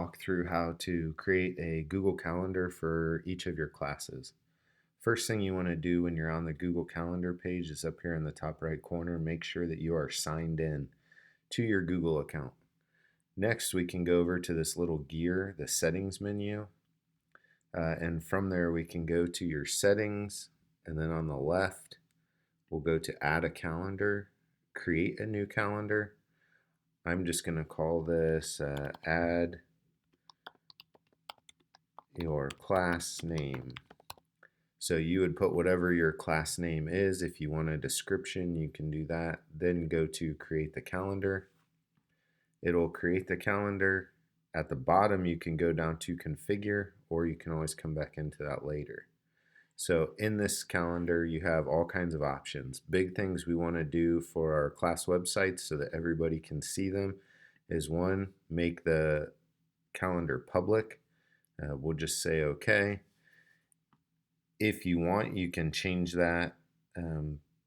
walk through how to create a Google Calendar for each of your classes. First thing you want to do when you're on the Google Calendar page is up here in the top right corner, make sure that you are signed in to your Google account. Next, we can go over to this little gear, the settings menu, and from there we can go to your settings, and then on the left, we'll go to add a calendar, create a new calendar. I'm just going to call this add your class name. So you would put whatever your class name is. If you want a description, you can do that. Then go to create the calendar. It'll create the calendar. At the bottom, you can go down to configure, or you can always come back into that later. So in this calendar, you have all kinds of options. Big things we want to do for our class websites so that everybody can see them is one, make the calendar public. We'll just say okay. If you want, you can change that,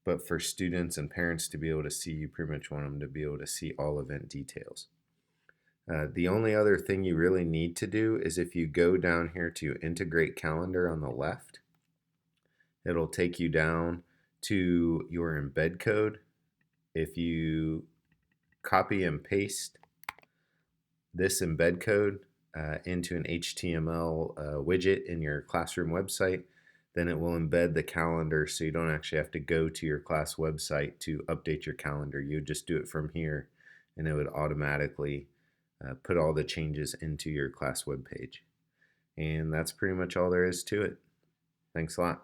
but for students and parents to be able to see, you pretty much want them to be able to see all event details. The only other thing you really need to do is if you go down here to integrate calendar on the left, it'll take you down to your embed code. If you copy and paste this embed code into an HTML widget in your classroom website, then it will embed the calendar so you don't actually have to go to your class website to update your calendar. You would just do it from here and it would automatically put all the changes into your class webpage. And that's pretty much all there is to it. Thanks a lot.